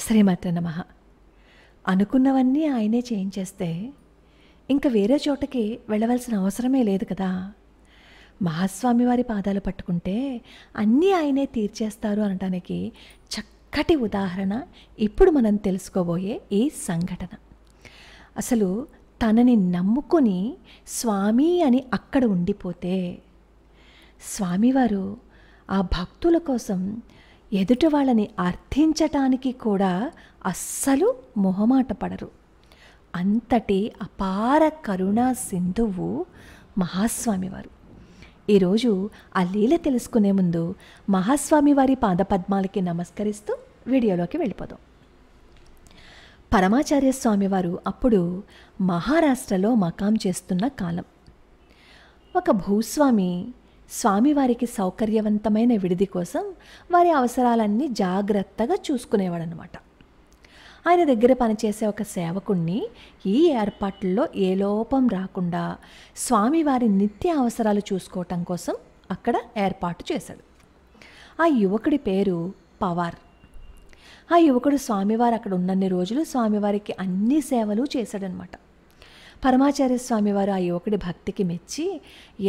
శ్రీమాత్రే నమః. అనుకున్నవన్నీ ఆయనే చేయించేస్తే ఇంక వేరే చోటకి వెళ్ళవలసిన అవసరమే లేదు కదా. మహాస్వామి వారి పాదాలు పట్టుకుంటే అన్నీ ఆయనే తీర్చేస్తారు అనటానికి చక్కటి ఉదాహరణ ఇప్పుడు మనం తెలుసుకోబోయే ఈ సంఘటన. అసలు తనని నమ్ముకొని స్వామి అని అక్కడ ఉండిపోతే స్వామివారు ఆ భక్తుల కోసం ఎదుటి వాళ్ళని అర్థించటానికి కూడా అస్సలు మొహమాట పడరు. అంతటి అపార కరుణా సింధువు మహాస్వామివారు. ఈరోజు ఆ లీల తెలుసుకునే ముందు మహాస్వామివారి పాదపద్మాలకి నమస్కరిస్తూ వీడియోలోకి వెళ్ళిపోదాం. పరమాచార్య స్వామివారు అప్పుడు మహారాష్ట్రలో మకాం చేస్తున్న కాలం. ఒక భూస్వామి స్వామివారికి సౌకర్యవంతమైన విడిది కోసం వారి అవసరాలన్నీ జాగ్రత్తగా చూసుకునేవాడనమాట. ఆయన దగ్గర పనిచేసే ఒక సేవకుణ్ణి ఈ ఏర్పాట్లలో ఏ లోపం రాకుండా స్వామివారి నిత్య అవసరాలు చూసుకోవటం కోసం అక్కడ ఏర్పాటు చేశాడు. ఆ యువకుడి పేరు పవార్. ఆ యువకుడు స్వామివారు అక్కడ ఉన్నన్ని రోజులు స్వామివారికి అన్ని సేవలు చేశాడనమాట. పరమాచార్య స్వామివారు ఆ యువకుడి భక్తికి మెచ్చి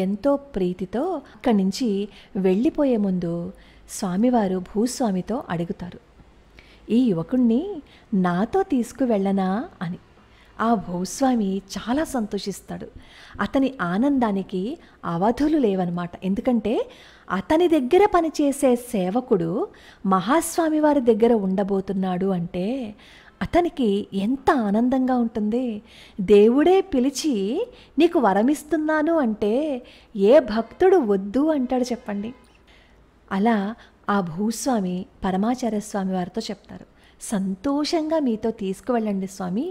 ఎంతో ప్రీతితో అక్కడి నుంచి వెళ్ళిపోయే ముందు స్వామివారు భూస్వామితో అడుగుతారు, ఈ యువకుణ్ణి నాతో తీసుకువెళ్ళనా అని. ఆ భూస్వామి చాలా సంతోషిస్తాడు. అతని ఆనందానికి అవధులు లేవన్నమాట. ఎందుకంటే అతని దగ్గర పనిచేసే సేవకుడు మహాస్వామి వారి దగ్గర ఉండబోతున్నాడు అంటే అతనికి ఎంత ఆనందంగా ఉంటుంది. దేవుడే పిలిచి నీకు వరమిస్తున్నాను అంటే ఏ భక్తుడు వద్దు అంటాడు చెప్పండి. అలా ఆ భూస్వామి పరమాచార్య స్వామి వారితో చెప్తారు, సంతోషంగా మీతో తీసుకువెళ్ళండి స్వామి,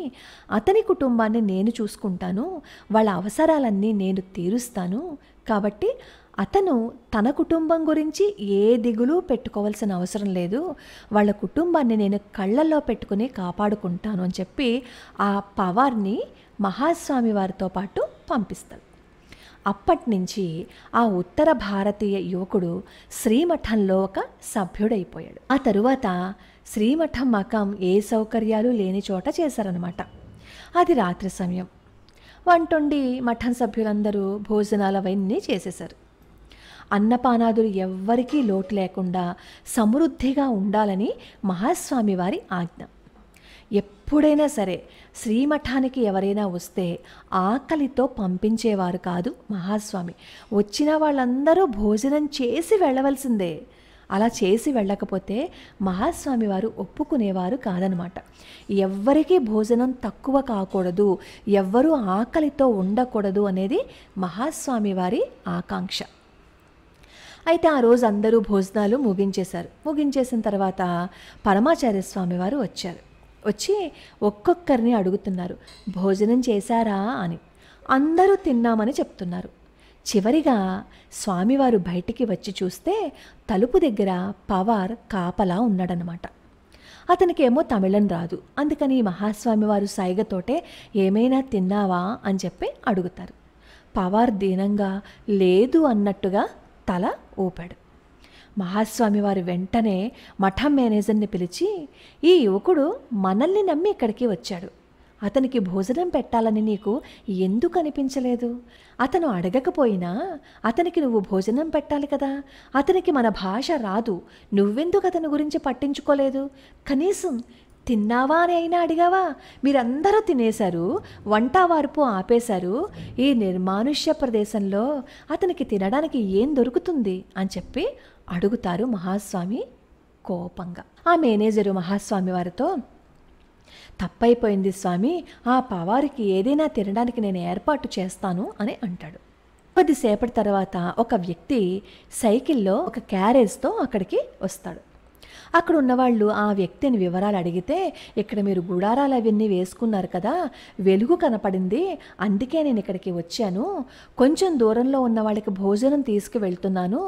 అతని కుటుంబాన్ని నేను చూసుకుంటాను, వాళ్ళ అవసరాలన్నీ నేను తీరుస్తాను, కాబట్టి అతను తన కుటుంబం గురించి ఏ దిగులు పెట్టుకోవాల్సిన అవసరం లేదు, వాళ్ళ కుటుంబాన్ని నేను కళ్ళల్లో పెట్టుకుని కాపాడుకుంటాను అని చెప్పి ఆ పవార్ని మహాస్వామి వారితో పాటు పంపిస్తాడు. అప్పటి నుంచి ఆ ఉత్తర భారతీయ యువకుడు శ్రీమఠంలో ఒక సభ్యుడైపోయాడు. ఆ తరువాత శ్రీమఠం మకాం ఏ సౌకర్యాలు లేని చోట చేశారనమాట. అది రాత్రి సమయం. వంటొండి మఠం సభ్యులందరూ భోజనాలు అవన్నీ చేసేశారు. అన్నపానాదులు ఎవ్వరికీ లోటు లేకుండా సమృద్ధిగా ఉండాలని మహాస్వామి వారి ఆజ్ఞ. ఎప్పుడైనా సరే శ్రీమఠానికి ఎవరైనా వస్తే ఆకలితో పంపించేవారు కాదు మహాస్వామి. వచ్చిన వాళ్ళందరూ భోజనం చేసి వెళ్ళవలసిందే. అలా చేసి వెళ్ళకపోతే మహాస్వామి వారు ఒప్పుకునేవారు కాదనమాట. ఎవ్వరికీ భోజనం తక్కువ కాకూడదు, ఎవ్వరూ ఆకలితో ఉండకూడదు అనేది మహాస్వామి వారి ఆకాంక్ష. అయితే ఆ రోజు అందరూ భోజనాలు ముగించేశారు. ముగించేసిన తర్వాత పరమాచార్య స్వామి వారు వచ్చారు. వచ్చి ఒక్కొక్కరిని అడుగుతున్నారు, భోజనం చేశారా అని. అందరూ తిన్నామని చెప్తున్నారు. చివరిగా స్వామివారు బయటికి వచ్చి చూస్తే తలుపు దగ్గర పవార్ కాపలా ఉన్నాడనమాట. అతనికేమో తమిళం రాదు. అందుకని మహాస్వామి వారు సైగతోటే ఏమైనా తిన్నావా అని చెప్పి అడుగుతారు. పవార్ దీనంగా లేదు అన్నట్టుగా తల ఊపాడు. మహాస్వామి వారు వెంటనే మఠం మేనేజర్ని పిలిచి, ఈ యువకుడు మనల్ని నమ్మి ఇక్కడికి వచ్చాడు, అతనికి భోజనం పెట్టాలని నీకు ఎందుకు అనిపించలేదు? అతను అడగకపోయినా అతనికి నువ్వు భోజనం పెట్టాలి కదా. అతనికి మన భాష రాదు, నువ్వెందుకు అతని గురించి పట్టించుకోలేదు? కనీసం తిన్నావా అని అయినా అడిగావా? మీరందరూ తినేశారు, వంట వార్పు ఆపేశారు. ఈ నిర్మానుష్య ప్రదేశంలో అతనికి తినడానికి ఏం దొరుకుతుంది అని చెప్పి అడుగుతారు మహాస్వామి కోపంగా. ఆ మేనేజరు మహాస్వామి వారితో, తప్పైపోయింది స్వామి, ఆ పవారికి ఏదైనా తినడానికి నేను ఏర్పాటు చేస్తాను అని అంటాడు. కొద్దిసేపటి తర్వాత ఒక వ్యక్తి సైకిల్లో ఒక క్యారేజ్తో అక్కడికి వస్తాడు. అక్కడ ఉన్నవాళ్ళు ఆ వ్యక్తిని వివరాలు అడిగితే, ఇక్కడ మీరు గుడారాలు అవన్నీ వేసుకున్నారు కదా, వెలుగు కనపడింది, అందుకే నేను ఇక్కడికి వచ్చాను, కొంచెం దూరంలో ఉన్న వాళ్ళకి భోజనం తీసుకువెళ్తున్నాను,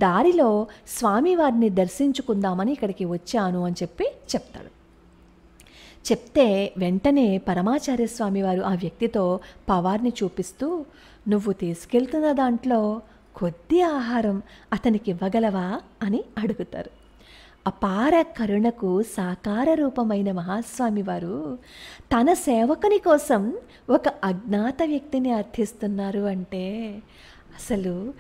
దారిలో స్వామివారిని దర్శించుకుందామని ఇక్కడికి వచ్చాను అని చెప్పి చెప్తాడు. చెప్తే వెంటనే పరమాచార్య స్వామి వారు ఆ వ్యక్తితో పవార్ని చూపిస్తూ, నువ్వు తీసుకెళ్తున్న దాంట్లో కొద్ది ఆహారం అతనికి ఇవ్వగలవా అని అడుగుతారు. అపార కరుణకు సాకార రూపమైన మహాస్వామి వారు తన సేవకుని కోసం ఒక అజ్ఞాత వ్యక్తిని అర్థిస్తున్నారు అంటే అసలు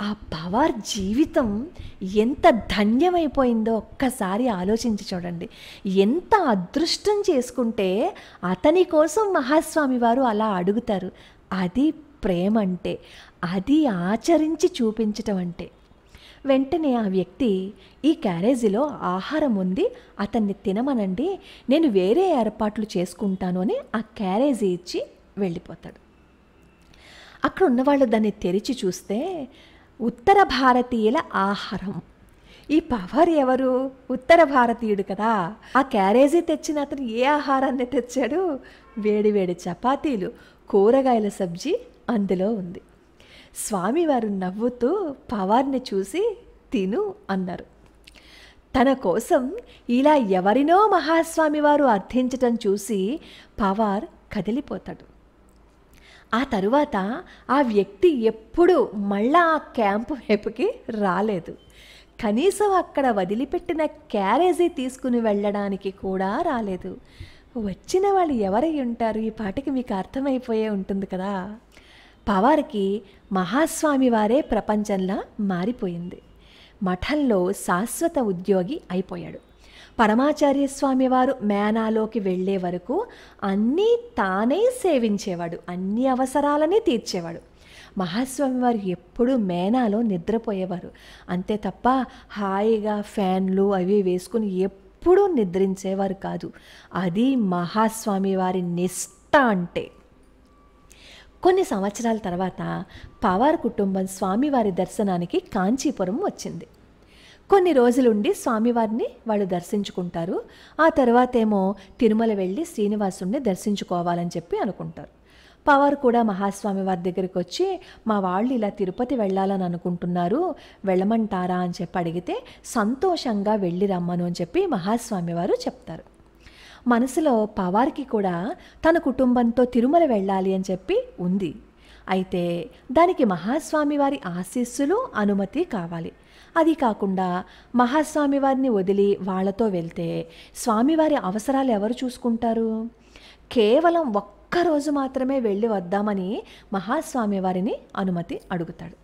ఆ పవార్ జీవితం ఎంత ధన్యమైపోయిందో ఒక్కసారి ఆలోచించి చూడండి. ఎంత అదృష్టం చేసుకుంటే అతని కోసం మహాస్వామి వారు అలా అడుగుతారు. అది ప్రేమ అంటే, అది ఆచరించి చూపించటం అంటే. వెంటనే ఆ వ్యక్తి, ఈ క్యారేజీలో ఆహారం ఉంది, అతన్ని తినమనండి, నేను వేరే ఏర్పాట్లు చేసుకుంటాను అని ఆ క్యారేజీ ఇచ్చి వెళ్ళిపోతాడు. అక్కడ ఉన్నవాళ్ళు దాన్ని తెరిచి చూస్తే ఉత్తర భారతీయుల ఆహారం. ఈ పవర్ ఎవరు? ఉత్తర భారతీయుడు కదా. ఆ క్యారేజీ తెచ్చిన అతను ఏ ఆహారాన్ని తెచ్చాడు? వేడి వేడి చపాతీలు, కూరగాయల సబ్జీ అందులో ఉంది. స్వామివారు నవ్వుతూ పవార్ని చూసి తిను అన్నారు. తన కోసం ఇలా ఎవరినో మహాస్వామి వారు అర్థించటం చూసి పవార్ కదిలిపోతాడు. ఆ తరువాత ఆ వ్యక్తి ఎప్పుడు మళ్ళా ఆ క్యాంపు వైపుకి రాలేదు. కనీసం అక్కడ వదిలిపెట్టిన క్యారేజీ తీసుకుని వెళ్ళడానికి కూడా రాలేదు. వచ్చిన వాళ్ళు ఎవరై ఉంటారు? ఈ పాటికి మీకు అర్థమైపోయే ఉంటుంది కదా. పవార్కి మహాస్వామి వారే ప్రపంచంలా మారిపోయింది. మఠంలో శాశ్వత ఉద్యోగి అయిపోయాడు. పరమాచార్య స్వామి వారు మేనాలోకి వెళ్ళే వరకు అన్నీ తానే సేవించేవాడు, అన్ని అవసరాలని తీర్చేవాడు. మహాస్వామి వారు ఎప్పుడూ మేనాలో నిద్రపోయేవారు. అంతే తప్ప హాయిగా ఫ్యాన్లు అవి వేసుకుని ఎప్పుడూ నిద్రించేవారు కాదు. అది మహాస్వామి వారి నిష్ఠ అంటే. కొన్ని సంవత్సరాల తర్వాత పవార్ కుటుంబం స్వామివారి దర్శనానికి కాంచీపురం వచ్చింది. కొన్ని రోజులుండి స్వామివారిని వాళ్ళు దర్శించుకుంటారు. ఆ తర్వాత ఏమో తిరుమల వెళ్ళి శ్రీనివాసుని దర్శించుకోవాలని చెప్పి అనుకుంటారు. పవార్ కూడా మహాస్వామి వారి దగ్గరికి వచ్చి, మా వాళ్ళు ఇలా తిరుపతి వెళ్ళాలని అనుకుంటున్నారు, వెళ్ళమంటారా అని చెప్పి అడిగితే, సంతోషంగా వెళ్ళి రమ్మను అని చెప్పి మహాస్వామి వారు చెప్తారు. మనసులో పవార్కి కూడా తన కుటుంబంతో తిరుమల వెళ్ళాలి అని చెప్పి ఉంది. అయితే దానికి మహాస్వామి వారి ఆశీస్సులు, అనుమతి కావాలి. అది కాకుండా మహాస్వామి వారిని వదిలి వాళ్ళతో వెళ్తే స్వామివారి అవసరాలు ఎవరు చూసుకుంటారు? కేవలం ఒక్కరోజు మాత్రమే వెళ్ళి వద్దామని మహాస్వామి వారిని అనుమతి అడుగుతాడు.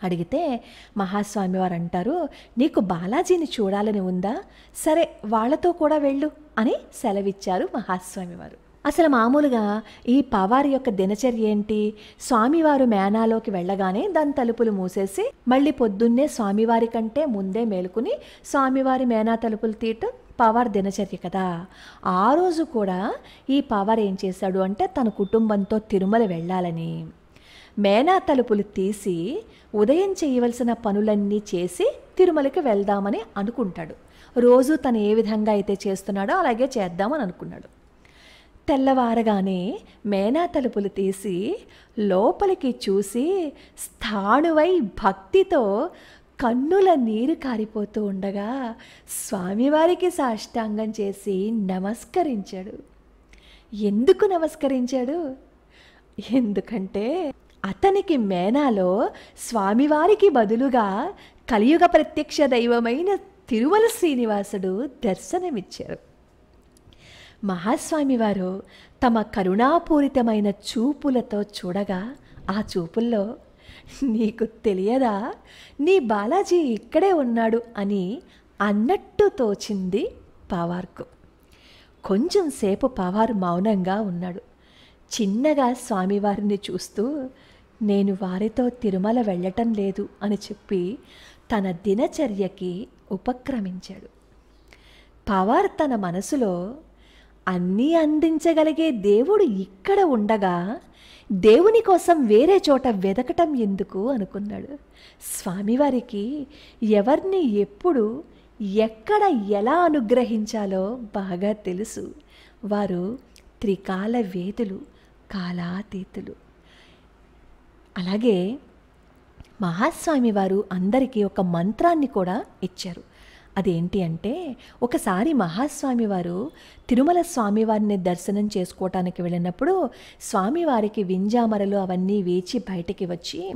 అడిగితే మహాస్వామి వారు అంటారు, నీకు బాలాజీని చూడాలని ఉందా? సరే, వాళ్ళతో కూడా వెళ్ళు అని సెలవిచ్చారు మహాస్వామి వారు. అసలు మామూలుగా ఈ పవార్ యొక్క దినచర్య ఏంటి? స్వామివారు మేనాలోకి వెళ్ళగానే దాని తలుపులు మూసేసి మళ్ళీ పొద్దున్నే స్వామివారి కంటే ముందే మేలుకుని స్వామివారి మేనా తలుపులు తీయటం పవార్ దినచర్య కదా. ఆ రోజు కూడా ఈ పవార్ ఏం చేశాడు అంటే తన కుటుంబంతో తిరుమల వెళ్ళాలని మేనా తలుపులు తీసి ఉదయం చేయవలసిన పనులన్నీ చేసి తిరుమలకి వెళ్దామని అనుకుంటాడు. రోజు తను ఏ విధంగా అయితే చేస్తున్నాడో అలాగే చేద్దామని అనుకున్నాడు. తెల్లవారగానే మేనా తలుపులు తీసి లోపలికి చూసి స్థాణువై భక్తితో కన్నుల నీరు కారిపోతూ ఉండగా స్వామివారికి సాష్టాంగం చేసి నమస్కరించాడు. ఎందుకు నమస్కరించాడు? ఎందుకంటే అతనికి మేనాలో స్వామివారికి బదులుగా కలియుగ ప్రత్యక్ష దైవమైన తిరుమల శ్రీనివాసుడు దర్శనమిచ్చారు. మహాస్వామి వారు తమ కరుణాపూరితమైన చూపులతో చూడగా ఆ చూపుల్లో, నీకు తెలియదా నీ బాలాజీ ఇక్కడే ఉన్నాడు అని అన్నట్టు తోచింది పవార్కు. కొంచెం సేపు పవార్ మౌనంగా ఉన్నాడు. చిన్నగా స్వామివారిని చూస్తూ, నేను వారితో తిరుమల వెళ్ళటం లేదు అని చెప్పి తన దినచర్యకి ఉపక్రమించాడు. పవార్ తన మనసులో, అన్నీ అందించగలిగే దేవుడు ఇక్కడ ఉండగా దేవుని కోసం వేరే చోట వెదకటం ఎందుకు అనుకున్నాడు. స్వామివారికి ఎవరిని ఎప్పుడు ఎక్కడ ఎలా అనుగ్రహించాలో బాగా తెలుసు. వారు త్రికాల వేదులు, కాలాతీతులు. అలాగే మహాస్వామి వారు అందరికీ ఒక మంత్రాన్ని కూడా ఇచ్చారు. అదేంటి అంటే, ఒకసారి మహాస్వామి వారు తిరుమల స్వామివారిని దర్శనం చేసుకోవటానికి వెళ్ళినప్పుడు స్వామివారికి వింజామరలు అవన్నీ వేచి బయటికి వచ్చి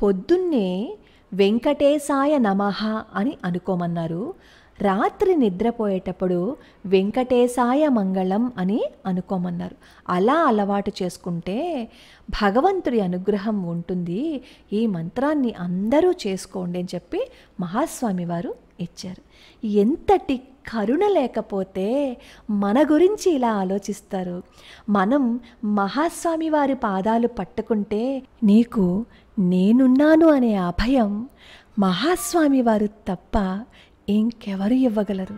పొద్దున్నే వెంకటేశాయ నమః అని అనుకోమన్నారు. రాత్రి నిద్రపోయేటప్పుడు వెంకటేశాయ మంగళం అని అనుకోమన్నారు. అలా అలవాటు చేసుకుంటే భగవంతుడి అనుగ్రహం ఉంటుంది. ఈ మంత్రాన్ని అందరూ చేసుకోండి అని చెప్పి మహాస్వామి వారు ఇచ్చారు. ఎంతటి కరుణ లేకపోతే మన గురించి ఇలా ఆలోచిస్తారు. మనం మహాస్వామి వారి పాదాలు పట్టుకుంటే నీకు నేనున్నాను అనే అభయం మహాస్వామి వారు తప్ప ఇంకెవరు ఇవ్వగలరు.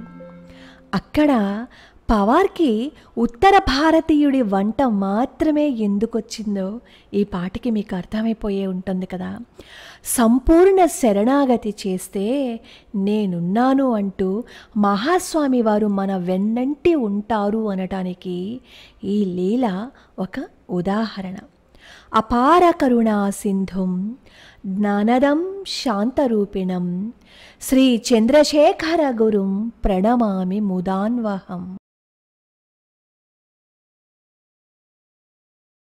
అక్కడ పవార్కి ఉత్తర భారతీయుడి వంట మాత్రమే ఎందుకొచ్చిందో ఈ పాటికి మీకు అర్థమైపోయే ఉంటుంది కదా. సంపూర్ణ శరణాగతి చేస్తే నేనున్నాను అంటూ మహాస్వామి వారు మన వెన్నంటి ఉంటారు అనటానికి ఈ లీల ఒక ఉదాహరణ. అపార కరుణా సింధుం జ్ఞానదం శాంతరూపిణం శ్రీ చంద్రశేఖర గురుం ప్రణమామి ముదాన్వహం.